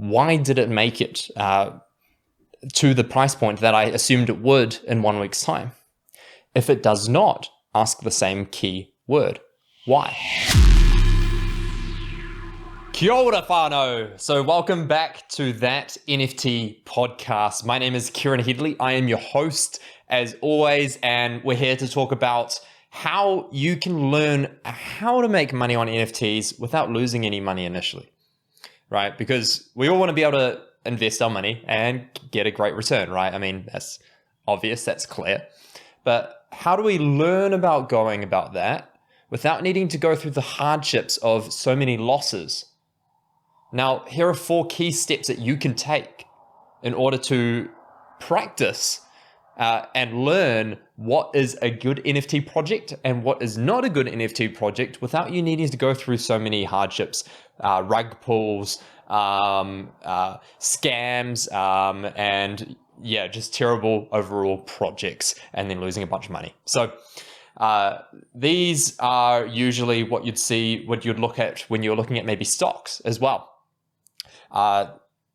why did it make it to the price point that I assumed it would in 1 week's time? If it does not, ask the same key word. Why? Kia ora whānau. So welcome back to That NFT podcast. My name is Kieran Headley. I am your host as always, and we're here to talk about how you can learn how to make money on NFTs without losing any money initially, right? Because we all want to be able to invest our money and get a great return, right? I mean, that's obvious, that's clear. But how do we learn about going about that without needing to go through the hardships of so many losses? Now, here are 4 key steps that you can take in order to practice and learn what is a good NFT project and what is not a good NFT project without you needing to go through so many hardships, rug pulls, scams, and yeah, just terrible overall projects and then losing a bunch of money. So these are usually what you'd look at when you're looking at maybe stocks as well.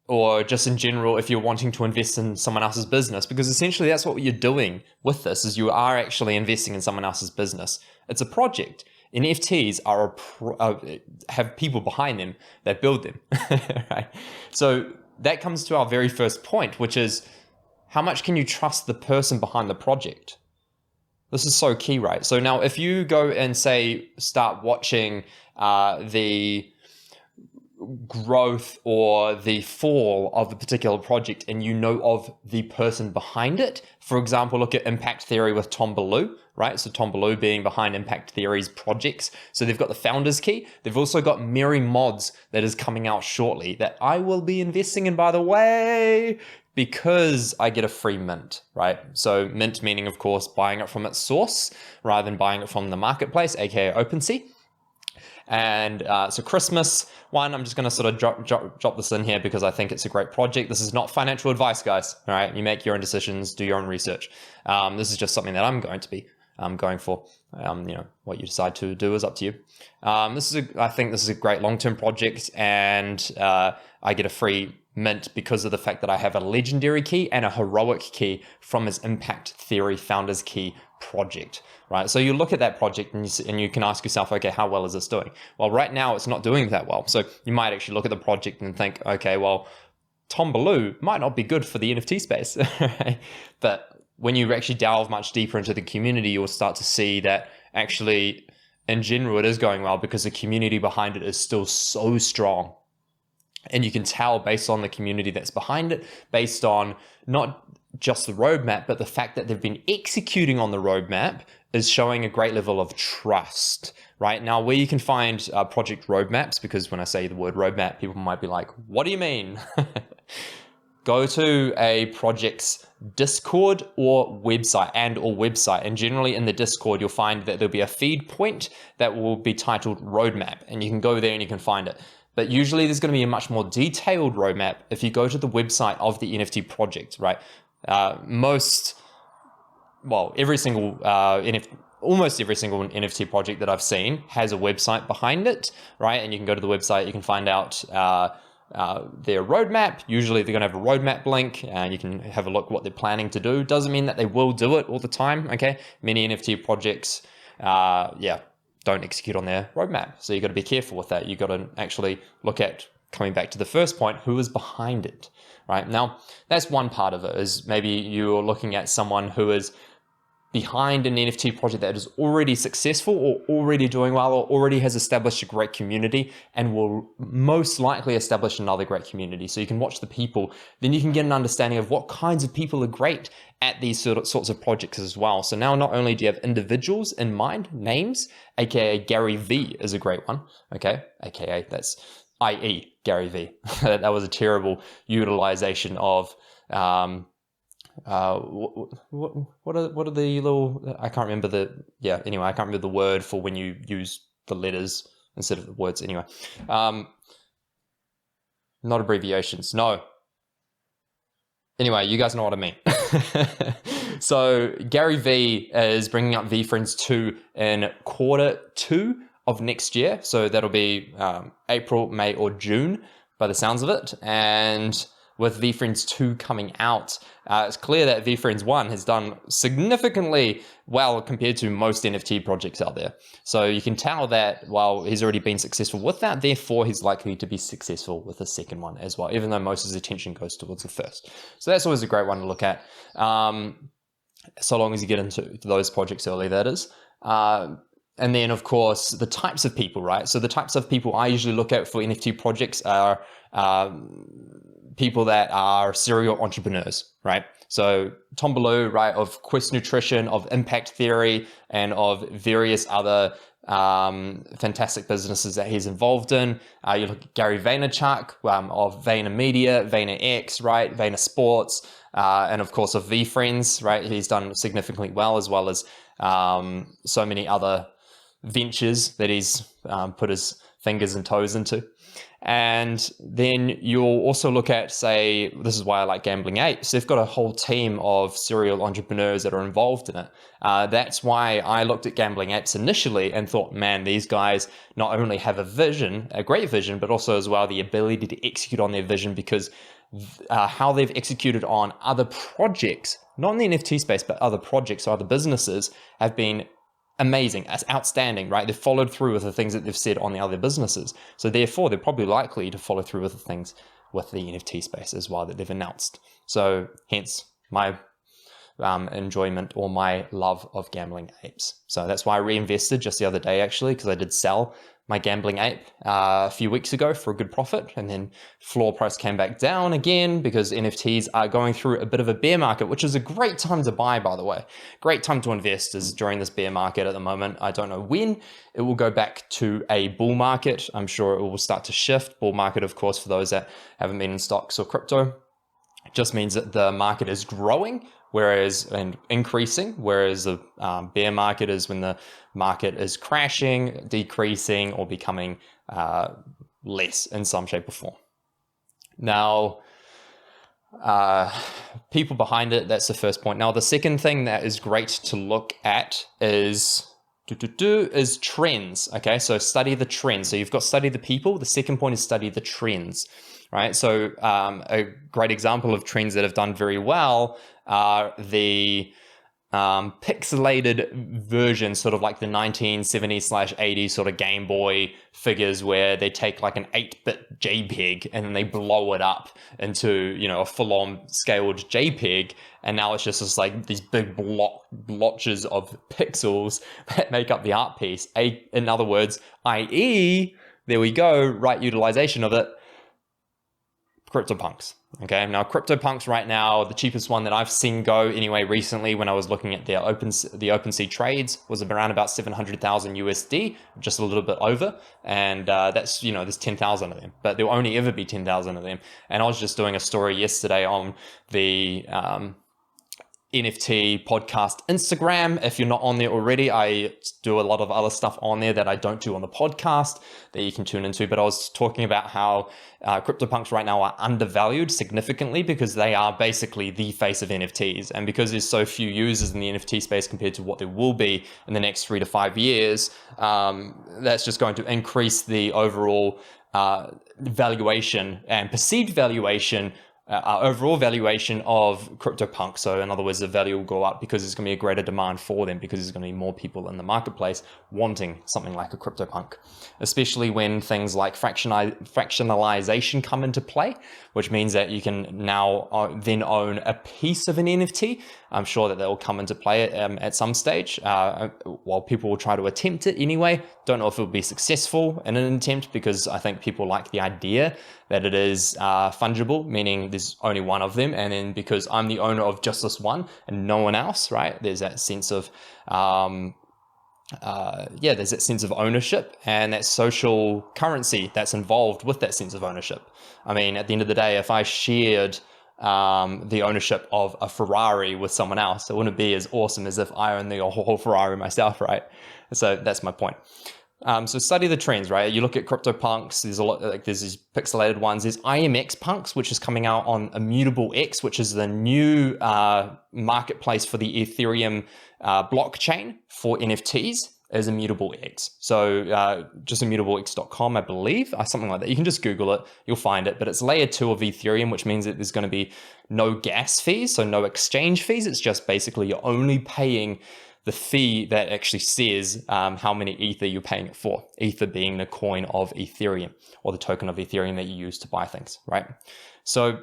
Or just in general, if you're wanting to invest in someone else's business, because essentially that's what you're doing with this, is you are actually investing in someone else's business. It's a project. NFTs have people behind them that build them, right? So that comes to our very first point, which is how much can you trust the person behind the project? This is so key, right? So now if you go and start watching the growth or the fall of a particular project and you know of the person behind it. For example, look at Impact Theory with Tom Ballou, right? So Tom Ballou being behind Impact Theory's projects. So they've got the founder's key. They've also got Merry Modz that is coming out shortly that I will be investing in, by the way, because I get a free mint, right? So mint meaning, of course, buying it from its source rather than buying it from the marketplace, aka OpenSea. And so Christmas one, I'm just going to sort of drop this in here because I think it's a great project. This is not financial advice, guys. All right, you make your own decisions, do your own research. This is just something that I'm going to be going for. What you decide to do is up to you. I think this is a great long-term project, and I get a free mint because of the fact that I have a legendary key and a heroic key from his Impact Theory founder's key project, right? So you look at that project and you can ask yourself, okay, how well is this doing? Well, right now it's not doing that well. So you might actually look at the project and think, okay, well, Tom Ballou might not be good for the NFT space, right? But when you actually delve much deeper into the community, you'll start to see that actually, in general, it is going well because the community behind it is still so strong. And you can tell based on the community that's behind it, based on not just the roadmap, but the fact that they've been executing on the roadmap is showing a great level of trust, right? Now, where you can find project roadmaps, because when I say the word roadmap, people might be like, what do you mean? Go to a project's Discord or website. And generally in the Discord, you'll find that there'll be a feed point that will be titled roadmap, and you can go there and you can find it. But usually there's going to be a much more detailed roadmap if you go to the website of the NFT project, right? Almost every single NFT project that I've seen has a website behind it, right? And you can go to the website, you can find out their roadmap. Usually they're going to have a roadmap link, and you can have a look what they're planning to do. Doesn't mean that they will do it all the time, okay? Many NFT projects, don't execute on their roadmap. So you got to be careful with that. You got to actually look at, coming back to the first point, who is behind it, right? Now, that's one part of it, is maybe you're looking at someone who is behind an NFT project that is already successful or already doing well or already has established a great community and will most likely establish another great community. So you can watch the people, then you can get an understanding of what kinds of people are great at these sorts of projects as well. So now not only do you have individuals in mind, names, aka Gary V is a great one, okay? Aka that's i.e. Gary V. That was a terrible utilization of what are the little, I can't remember I can't remember the word for when you use the letters instead of the words anyway. Not abbreviations, no. Anyway, you guys know what I mean. So Gary V is bringing up VFriends 2 in quarter 2 of next year. So that'll be April, May, or June by the sounds of it. And with VeeFriends 2 coming out, it's clear that VeeFriends 1 has done significantly well compared to most NFT projects out there. So you can tell that while he's already been successful with that, therefore he's likely to be successful with the second one as well, even though most of his attention goes towards the first. So that's always a great one to look at, so long as you get into those projects early, that is. And then, of course, the types of people, right? So the types of people I usually look at for NFT projects are people that are serial entrepreneurs, right? So Tom Ballou, right, of Quest Nutrition, of Impact Theory, and of various other fantastic businesses that he's involved in. You look at Gary Vaynerchuk of VaynerMedia, VaynerX, right, Vayner Sports, and of course of VeeFriends, right? He's done significantly well, as well as so many other ventures that he's put his fingers and toes into. And then you'll also look at, say, this is why I like Gambling Apes. They've got a whole team of serial entrepreneurs that are involved in it. That's why I looked at Gambling Apes initially and thought, man, these guys not only have a vision, a great vision, but also as well the ability to execute on their vision, because how they've executed on other projects, not in the NFT space, but other projects or other businesses, have been amazing. That's outstanding, right? They've followed through with the things that they've said on the other businesses. So therefore, they're probably likely to follow through with the things with the NFT space as well that they've announced. So hence my enjoyment or my love of Gambling Apes. So that's why I reinvested just the other day, actually, because I did sell my Gambling Ape a few weeks ago for a good profit, and then floor price came back down again because NFTs are going through a bit of a bear market, which is a great time to buy, by the way. Great time to invest is during this bear market at the moment. I don't know when it will go back to a bull market. I'm sure it will start to shift. Bull market, of course, for those that haven't been in stocks or crypto, just means that the market is growing, and increasing, whereas the bear market is when the market is crashing, decreasing, or becoming less in some shape or form. Now, people behind it, that's the first point. Now, the second thing that is great to look at is trends. Okay, so study the trends. So you've got study the people. The second point is study the trends. Right, so a great example of trends that have done very well are the pixelated versions, sort of like the 1970s/80s sort of Game Boy figures, where they take like an 8-bit JPEG and then they blow it up into, a full-on scaled JPEG, and now it's just like these big blotches of pixels that make up the art piece. In other words, i.e., there we go, right utilization of it, CryptoPunks. Okay, now CryptoPunks right now, the cheapest one that I've seen go anyway recently when I was looking at the OpenSea trades was around about 700,000 USD, just a little bit over, and that's, there's 10,000 of them, but there'll only ever be 10,000 of them. And I was just doing a story yesterday on the NFT podcast Instagram. If you're not on there already, I do a lot of other stuff on there that I don't do on the podcast that you can tune into. But I was talking about how CryptoPunks right now are undervalued significantly because they are basically the face of NFTs. And because there's so few users in the NFT space compared to what there will be in the next 3 to 5 years, that's just going to increase the overall valuation and perceived valuation, overall valuation of CryptoPunks. So in other words, the value will go up because there's going to be a greater demand for them, because there's going to be more people in the marketplace wanting something like a CryptoPunk, especially when things like fractionalization come into play, which means that you can now then own a piece of an NFT. I'm sure that will come into play at some stage, while people will try to attempt it anyway. Don't know if it will be successful in an attempt, because I think people like the idea that it is fungible, meaning there's only one of them, and then because I'm the owner of just this one and no one else, right? There's that sense of there's that sense of ownership and that social currency that's involved with that sense of ownership. I mean, at the end of the day, if I shared the ownership of a Ferrari with someone else, it wouldn't be as awesome as if I own the whole Ferrari myself, right? So that's my point. So study the trends, right? You look at CryptoPunks, there's a lot, there's these pixelated ones. There's IMX Punks, which is coming out on Immutable X, which is the new marketplace for the Ethereum blockchain for NFTs. is Immutable X. So just immutablex.com, I believe, or something like that. You can just Google it, you'll find it. But it's layer 2 of Ethereum, which means that there's going to be no gas fees, so no exchange fees. It's just basically you're only paying the fee that actually says how many Ether you're paying it for. Ether being the coin of Ethereum, or the token of Ethereum that you use to buy things, right? So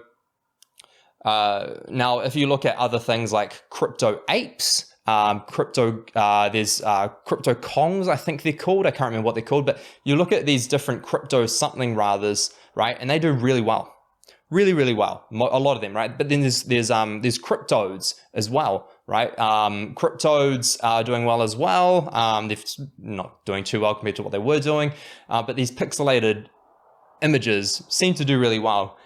now, if you look at other things like crypto apes, there's crypto Kongs, I think they're called. I can't remember what they're called, but you look at these different crypto something rathers, right? And they do really well, really, really well. A lot of them, right? But then there's cryptodes as well, right? Cryptodes are doing well as well. They're not doing too well compared to what they were doing, but these pixelated images seem to do really well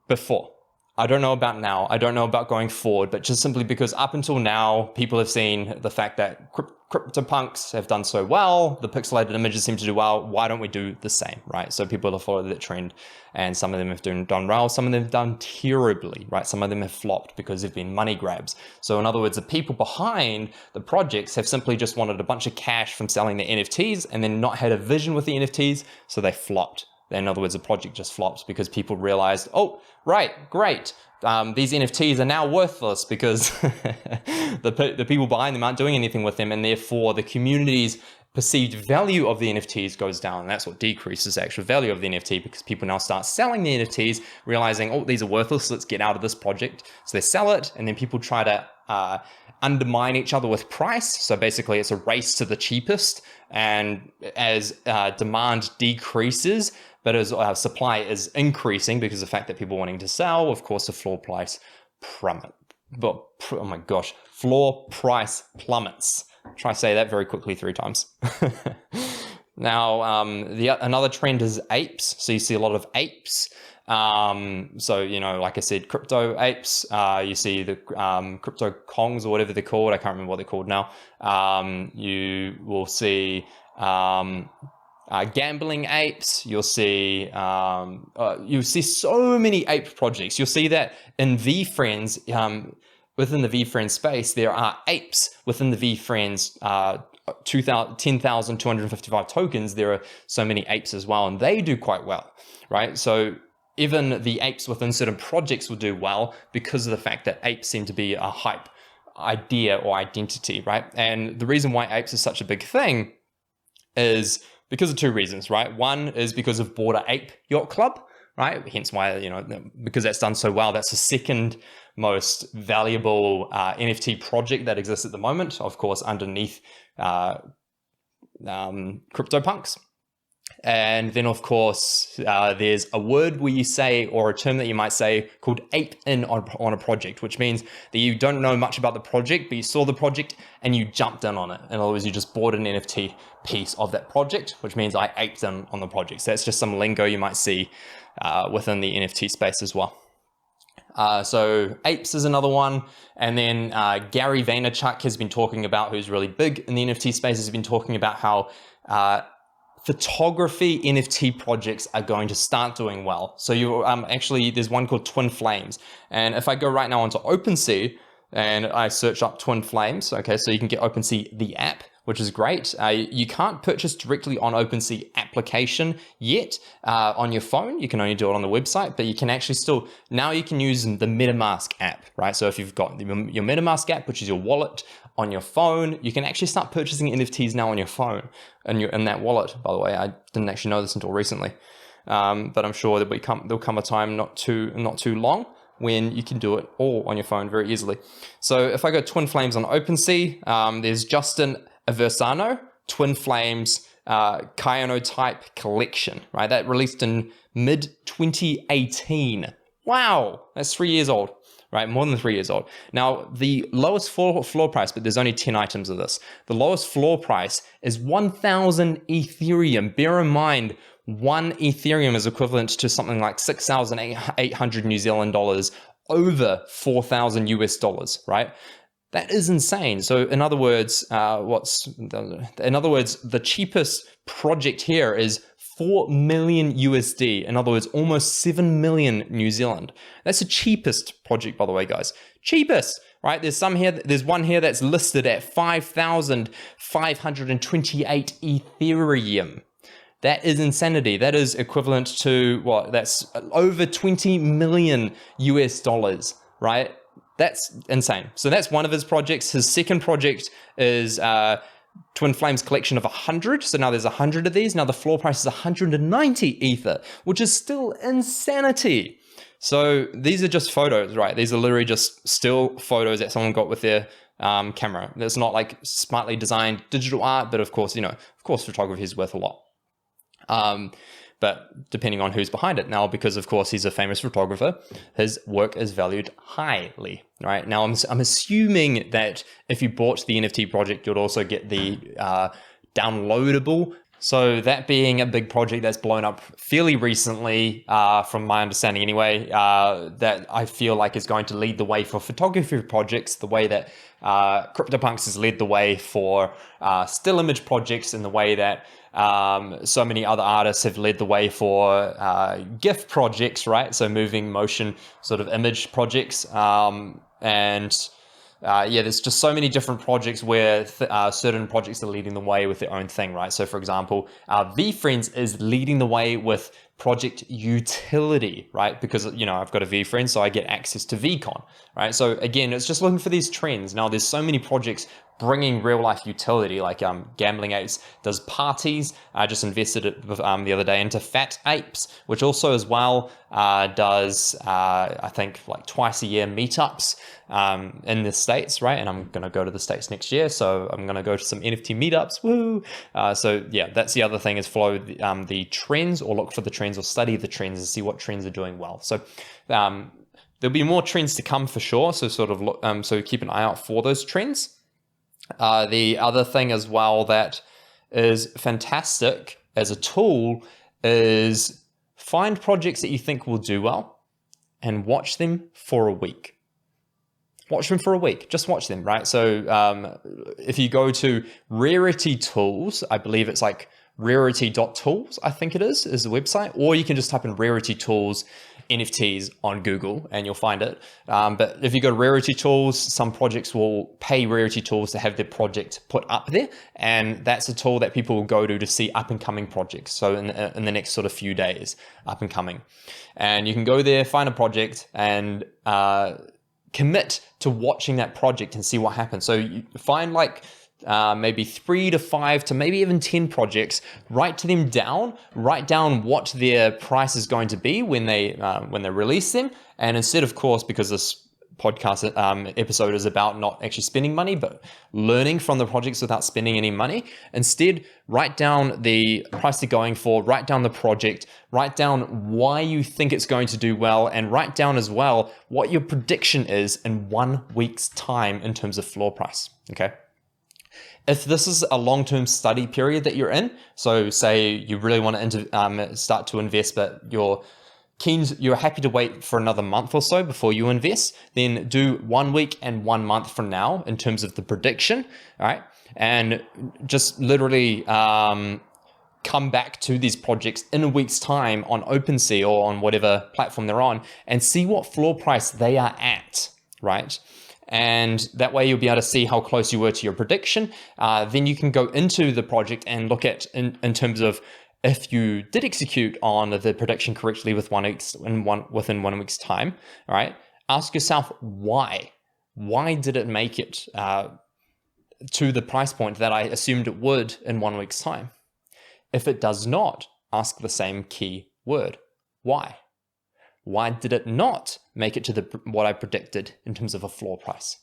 before. I don't know about now. I don't know about going forward, but just simply because up until now, people have seen the fact that CryptoPunks have done so well. The pixelated images seem to do well. Why don't we do the same, right? So people have followed that trend, and some of them have done well. Some of them have done terribly, right? Some of them have flopped because they've been money grabs. So in other words, the people behind the projects have simply just wanted a bunch of cash from selling the NFTs and then not had a vision with the NFTs, so they flopped. In other words, the project just flops because people realized, oh, right, great. These NFTs are now worthless because the people behind them aren't doing anything with them, and therefore the community's perceived value of the NFTs goes down. And that's what decreases the actual value of the NFT, because people now start selling the NFTs, realizing, oh, these are worthless, let's get out of this project. So they sell it, and then people try to undermine each other with price. So basically it's a race to the cheapest, and as demand decreases, but as supply is increasing because of the fact that people are wanting to sell, of course, the floor price plummets. But, oh my gosh, floor price plummets. Try to say that very quickly 3 times. Now, another trend is apes. So you see a lot of apes. So, you know, like I said, crypto apes, you see the crypto Kongs or whatever they're called. I can't remember what they're called now. You will see gambling apes. You'll see so many ape projects. You'll see that in VFriends, within the VFriends space, there are apes within the VFriends 10,255 tokens. There are so many apes as well, and they do quite well, right? So even the apes within certain projects will do well because of the fact that apes seem to be a hype idea or identity, right? And the reason why apes is such a big thing is because of 2 reasons, right? One is because of Bored Ape Yacht Club, right? Hence why, you know, because that's done so well, that's the second most valuable NFT project that exists at the moment, of course, underneath CryptoPunks. And then, of course, there's a word where you say, or a term that you might say, called ape in on a project, which means that you don't know much about the project, but you saw the project and you jumped in on it. In other words, you just bought an NFT piece of that project, which means I aped in on the project. So that's just some lingo you might see within the NFT space as well. So apes is another one. And then Gary Vaynerchuk has been talking about, who's really big in the NFT space, has been talking about how photography NFT projects are going to start doing well. So you actually, there's one called Twin Flames. And if I go right now onto OpenSea and I search up Twin Flames, okay, so you can get OpenSea, the app, which is great. You can't purchase directly on OpenSea application yet on your phone. You can only do it on the website, but you can actually still, now you can use the MetaMask app, right? So if you've got your MetaMask app, which is your wallet on your phone, you can actually start purchasing NFTs now on your phone and in that wallet, by the way. I didn't actually know this until recently, but I'm sure that there'll come a time not too long when you can do it all on your phone very easily. So if I go Twin Flames on OpenSea, there's Justin Aversano, Twin Flames Cyanotype Collection, right? That released in mid-2018. Wow, that's 3 years old, right? More than 3 years old. Now, the lowest floor price, but there's only 10 items of this. The lowest floor price is 1,000 Ethereum. Bear in mind, 1 Ethereum is equivalent to something like 6,800 New Zealand dollars, over 4,000 US dollars, right? That is insane. So in other words, the cheapest project here is 4 million USD. In other words, almost 7 million New Zealand. That's the cheapest project, by the way, guys. Cheapest, right? There's one here that's listed at 5,528 Ethereum. That is insanity. That is equivalent to what? That's over 20 million US dollars, right? That's insane. So that's one of his projects. His second project is Twin Flames collection of 100. So now there's 100 of these. Now the floor price is 190 Ether, which is still insanity. So these are just photos, right? These are literally just still photos that someone got with their camera. It's not like smartly designed digital art, but of course, photography is worth a lot. But depending on who's behind it. Now, because of course he's a famous photographer, his work is valued highly, right? Now, I'm assuming that if you bought the NFT project, you'd also get the downloadable. So that being a big project that's blown up fairly recently, from my understanding anyway, that I feel like is going to lead the way for photography projects, the way that CryptoPunks has led the way for still image projects, in the way that so many other artists have led the way for GIF projects, right? So moving motion sort of image projects. There's just so many different projects where certain projects are leading the way with their own thing, right? So for example, VFriends is leading the way with project utility, right? Because, I've got a VFriend, so I get access to VCon, right? So again, it's just looking for these trends. Now, there's so many projects bringing real life utility, like Gambling Apes does parties. I just invested it the other day into Fat Apes, which also as well does, I think, like twice a year meetups in the States, right? And I'm going to go to the States next year, so I'm going to go to some NFT meetups. Woo! So yeah, that's the other thing, is follow the trends, or look for the trends, or study the trends and see what trends are doing well. So there'll be more trends to come for sure. So sort of look, so keep an eye out for those trends. The other thing as well that is fantastic as a tool is find projects that you think will do well and watch them for a week. Watch them for a week. Just watch them, right? So if you go to Rarity Tools, I believe it's like rarity.tools, I think it is the website, or you can just type in Rarity Tools NFTs on Google and you'll find it. But if you go to Rarity Tools, some projects will pay Rarity Tools to have their project put up there. And that's a tool that people will go to see up and coming projects. So in the next sort of few days, up and coming. And you can go there, find a project, and commit to watching that project and see what happens. So you find like maybe 3 to 5 to maybe even 10 projects, write down what their price is going to be when they release them. And instead, of course, because this podcast episode is about not actually spending money, but learning from the projects without spending any money, instead, write down the price they're going for, write down the project, write down why you think it's going to do well, and write down as well what your prediction is in 1 week's time in terms of floor price, okay? If this is a long-term study period that you're in, so say you really want to start to invest, but you're happy to wait for another month or so before you invest, then do 1 week and 1 month from now in terms of the prediction, all right? And just literally come back to these projects in a week's time on OpenSea or on whatever platform they're on and see what floor price they are at, right? And that way you'll be able to see how close you were to your prediction. Then you can go into the project and look at in terms of if you did execute on the prediction correctly within 1 week's time. All right, ask yourself why. Why did it make it to the price point that I assumed it would in 1 week's time? If it does not, ask the same key word. Why? Why did it not make it to what I predicted in terms of a floor price?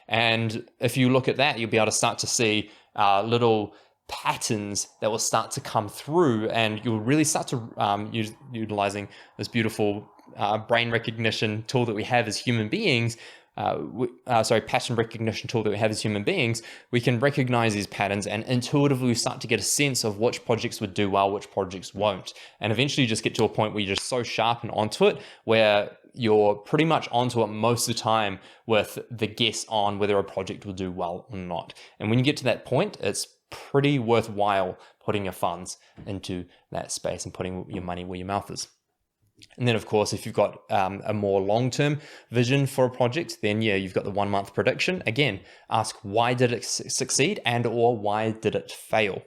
And if you look at that, you'll be able to start to see little patterns that will start to come through, and you'll really start to utilizing this beautiful brain recognition tool that we have as human beings. Pattern recognition tool that we have as human beings, we can recognize these patterns and intuitively start to get a sense of which projects would do well, which projects won't. And eventually you just get to a point where you're just so sharp and onto it, where you're pretty much onto it most of the time with the guess on whether a project will do well or not. And when you get to that point, it's pretty worthwhile putting your funds into that space and putting your money where your mouth is. And then, of course, if you've got a more long-term vision for a project, then yeah, you've got the 1 month prediction. Again, ask why did it succeed and or why did it fail?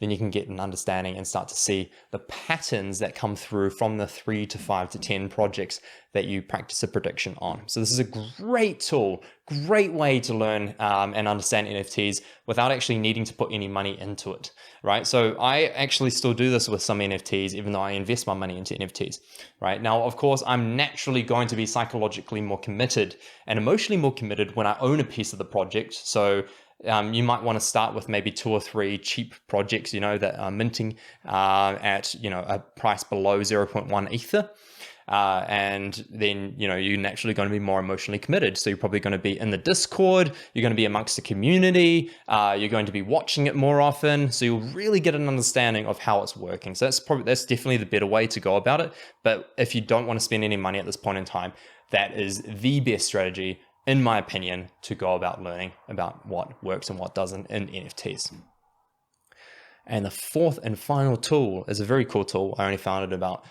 Then you can get an understanding and start to see the patterns that come through from the 3 to 5 to 10 projects that you practice a prediction on. So this is a great tool, great way to learn and understand NFTs without actually needing to put any money into it, right? So I actually still do this with some NFTs, even though I invest my money into NFTs, right? Now, of course, I'm naturally going to be psychologically more committed and emotionally more committed when I own a piece of the project. So you might want to start with maybe 2 or 3 cheap projects, that are minting at, a price below 0.1 Ether. And then, you're naturally going to be more emotionally committed. So you're probably going to be in the Discord, you're going to be amongst the community, you're going to be watching it more often. So you'll really get an understanding of how it's working. So that's definitely the better way to go about it. But if you don't want to spend any money at this point in time, that is the best strategy, in my opinion, to go about learning about what works and what doesn't in NFTs. And the fourth and final tool is a very cool tool. I only found it about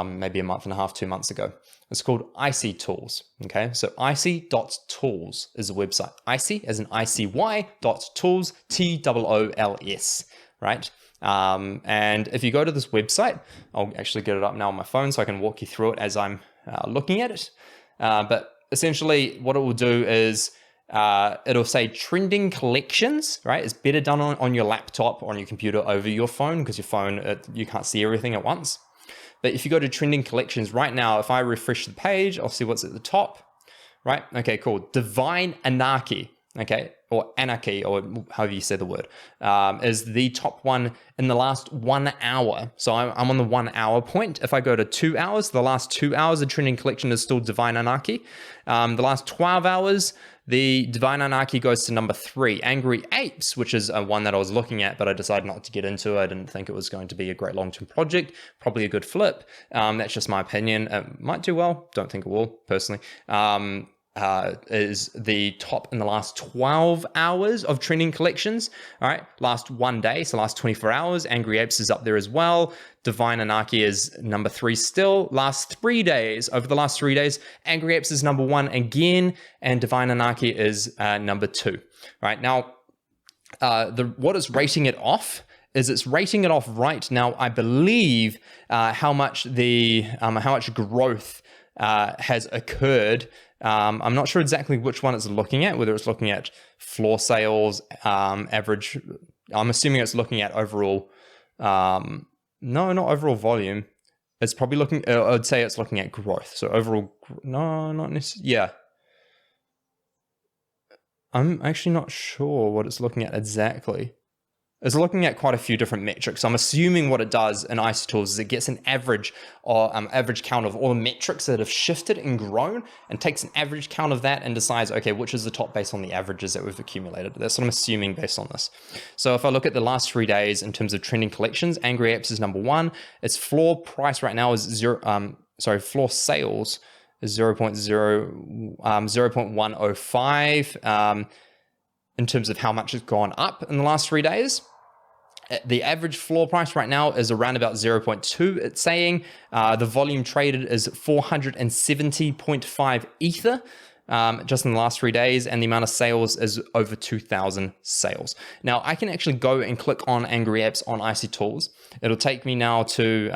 maybe a month and a half, 2 months ago. It's called Icy Tools. Okay, so icy.tools is the website. Icy as in ICY.tools, TOOLS, right? And if you go to this website, I'll actually get it up now on my phone so I can walk you through it as I'm looking at it. But essentially what it will do is it'll say trending collections, right? It's better done on your laptop or on your computer over your phone, because your phone, you can't see everything at once. But if you go to trending collections right now, if I refresh the page, I'll see what's at the top, right? Okay, cool. Divine Anarchy, okay, or Anarchy, or however you say the word, is the top one in the last 1 hour. So I'm on the 1 hour point. If I go to 2 hours, the last 2 hours, the trending collection is still Divine Anarchy. The last 12 hours, the Divine Anarchy goes to number 3, Angry Apes, which is one that I was looking at, but I decided not to get into it. I didn't think it was going to be a great long-term project, probably a good flip. That's just my opinion. It might do well. Don't think it will, personally. Is the top in the last 12 hours of trending collections. All right, last 1 day, so last 24 hours, Angry Apes is up there as well. Divine Anarchy is number 3 still. Last 3 days, over the last 3 days, Angry Apes is number 1 again, and Divine Anarchy is number 2. Right now, what is rating it off is it's rating it off right now, I believe, how much growth has occurred. I'm not sure exactly which one it's looking at, whether it's looking at floor sales, average. I'm assuming it's looking at overall. No, not overall volume. It's probably looking, I'd say it's looking at growth. So overall, no, not necessarily. Yeah. I'm actually not sure what it's looking at exactly. It's looking at quite a few different metrics. I'm assuming what it does in Icy Tools is it gets an average or average count of all the metrics that have shifted and grown, and takes an average count of that and decides, okay, which is the top based on the averages that we've accumulated. That's what I'm assuming based on this. So if I look at the last 3 days in terms of trending collections, Angry Apes is number 1. Its floor price right now is floor sales is 0.105. In terms of how much it's gone up in the last 3 days. The average floor price right now is around about 0.2, it's saying. The volume traded is 470.5 Ether just in the last 3 days, and the amount of sales is over 2,000 sales. Now, I can actually go and click on Angry Apes on Icy Tools. It'll take me now to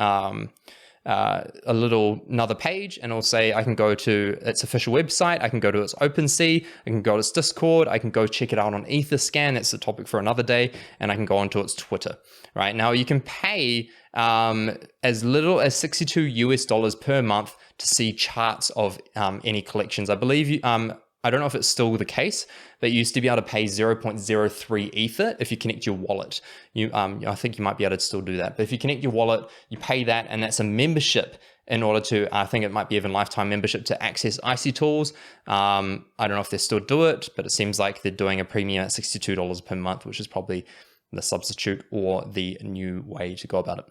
another page, and it'll say I can go to its official website, I can go to its OpenSea, I can go to its Discord, I can go check it out on Etherscan, that's the topic for another day, and I can go onto its Twitter. Right now, you can pay as little as $62 per month to see charts of any collections. I believe I don't know if it's still the case, but you used to be able to pay 0.03 Ether if you connect your wallet. I think you might be able to still do that. But if you connect your wallet, you pay that, and that's a membership in order to, I think it might be even lifetime membership to access Icy Tools. I don't know if they still do it, but it seems like they're doing a premium at $62 per month, which is probably the substitute or the new way to go about it.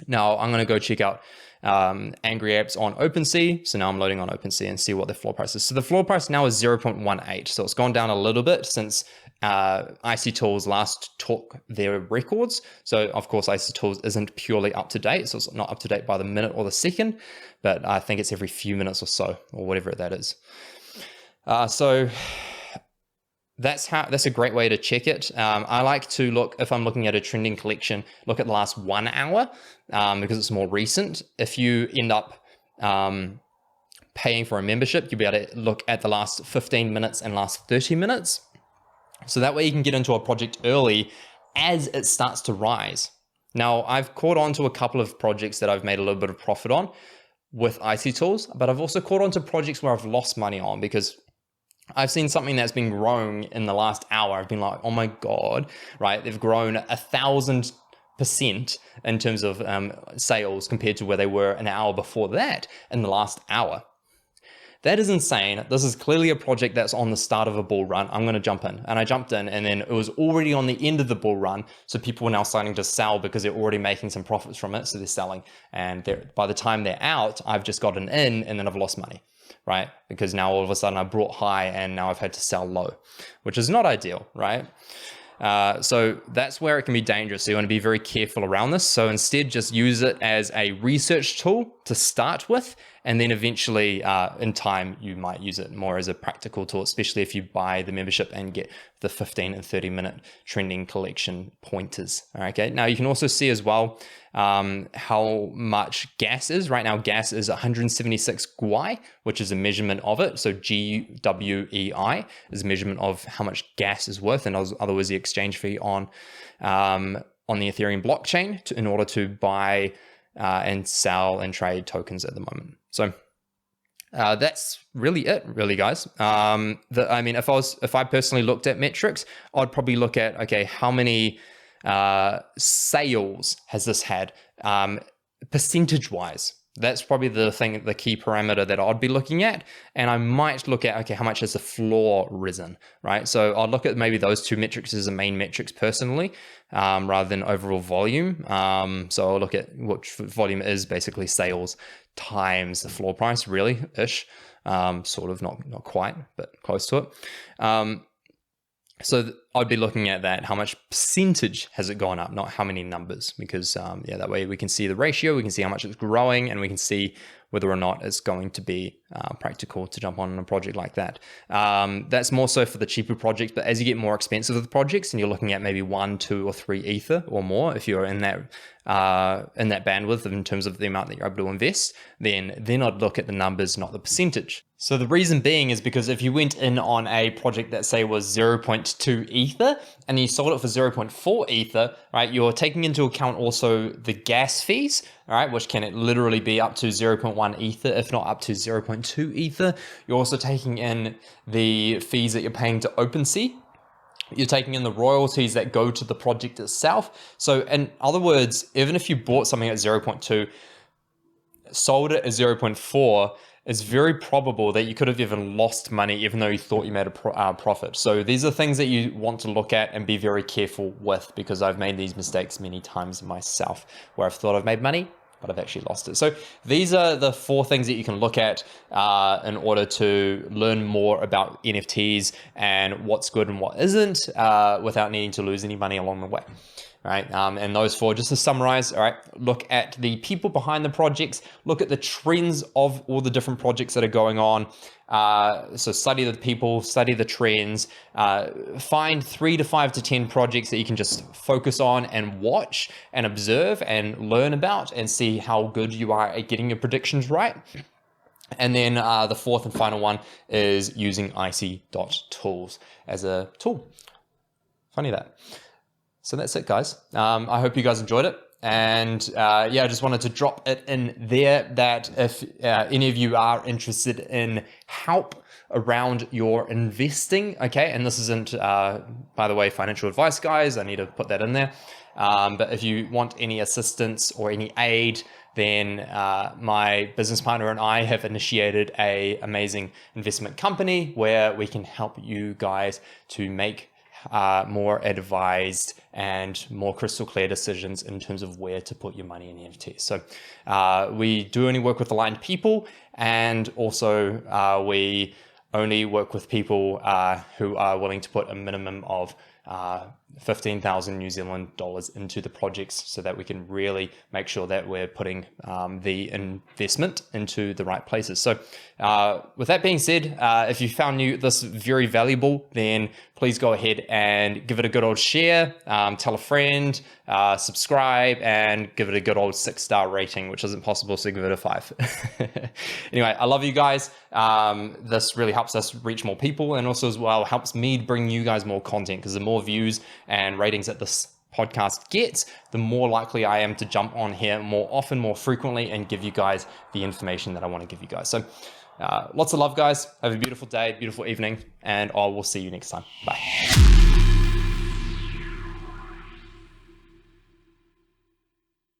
Now I'm going to go check out Angry Apes on OpenSea. So now I'm loading on OpenSea and see what the floor price is. So the floor price now is 0.18. So it's gone down a little bit since IC Tools last took their records. So of course, IC Tools isn't purely up to date. So it's not up to date by the minute or the second, but I think it's every few minutes or so, or whatever that is. So that's a great way to check it. I like to look, if I'm looking at a trending collection, look at the last 1 hour because it's more recent. If you end up paying for a membership, you'll be able to look at the last 15 minutes and last 30 minutes. So that way you can get into a project early as it starts to rise. Now, I've caught on to a couple of projects that I've made a little bit of profit on with IC Tools, but I've also caught on to projects where I've lost money on because I've seen something that's been growing in the last hour. I've been like, oh my God, right? They've grown 1,000% in terms of sales compared to where they were an hour before that in the last hour. That is insane. This is clearly a project that's on the start of a bull run. I'm going to jump in. And I jumped in, and then it was already on the end of the bull run. So people are now starting to sell because they're already making some profits from it. So they're selling. And by the time they're out, I've just gotten in and then I've lost money, right? Because now all of a sudden I brought high and now I've had to sell low, which is not ideal, right? So that's where it can be dangerous. So you want to be very careful around this. So instead, just use it as a research tool to start with. And then eventually in time, you might use it more as a practical tool, especially if you buy the membership and get the 15 and 30 minute trending collection pointers. All right, okay. Now you can also see as well how much gas is. Right now, gas is 176 GWI, which is a measurement of it. So GWEI is a measurement of how much gas is worth, and otherwise the exchange fee on the Ethereum blockchain in order to buy and sell and trade tokens at the moment. So that's really it, really, guys. I mean, if I personally looked at metrics, I'd probably look at, okay, how many sales has this had percentage-wise? That's probably the key parameter that I'd be looking at. And I might look at, okay, how much has the floor risen, right? So I'll look at maybe those two metrics as the main metrics personally, rather than overall volume. So I'll look at what volume is basically sales times the floor price, really, ish. Sort of, not quite, but close to it. So I'd be looking at that, how much percentage has it gone up, not how many numbers, because that way we can see the ratio, we can see how much it's growing, and we can see whether or not it's going to be practical to jump on a project like that. That's more so for the cheaper projects, but as you get more expensive with the projects and you're looking at maybe 1, 2, or 3 Ether or more, if you're in that bandwidth in terms of the amount that you're able to invest, then I'd look at the numbers, not the percentage. So the reason being is because if you went in on a project that say was 0.2 Ether and you sold it for 0.4 Ether, right, you're taking into account also the gas fees, all right, which can literally be up to 0.1 Ether, if not up to 0.2 Ether. You're also taking in the fees that you're paying to OpenSea. You're taking in the royalties that go to the project itself. So in other words, even if you bought something at 0.2, sold it at 0.4, it's very probable that you could have even lost money even though you thought you made a profit. So these are things that you want to look at and be very careful with, because I've made these mistakes many times myself where I've thought I've made money, but I've actually lost it. So these are the 4 things that you can look at in order to learn more about NFTs and what's good and what isn't without needing to lose any money along the way. Right, and those 4, just to summarize, all right, look at the people behind the projects, look at the trends of all the different projects that are going on. So study the people, study the trends, find 3 to 5 to 10 projects that you can just focus on and watch and observe and learn about and see how good you are at getting your predictions right. And then the 4th and final one is using icy.tools as a tool. Funny that. So that's it, guys. I hope you guys enjoyed it. And I just wanted to drop it in there that if any of you are interested in help around your investing, okay, and this isn't, by the way, financial advice, guys, I need to put that in there. But if you want any assistance or any aid, then my business partner and I have initiated an amazing investment company where we can help you guys to make more advised and more crystal clear decisions in terms of where to put your money in NFTs. So we do only work with aligned people, and also we only work with people who are willing to put a minimum of 15,000 New Zealand dollars into the projects, so that we can really make sure that we're putting the investment into the right places. So with that being said, if you found this very valuable, then please go ahead and give it a good old share, tell a friend, subscribe, and give it a good old 6-star rating, which isn't possible, so give it a 5. Anyway, I love you guys. This really helps us reach more people, and also as well helps me bring you guys more content, because the more views and ratings that this podcast gets, the more likely I am to jump on here more often, more frequently, and give you guys the information that I want to give you guys. So lots of love, guys. Have a beautiful day, beautiful evening, and I will see you next time. Bye.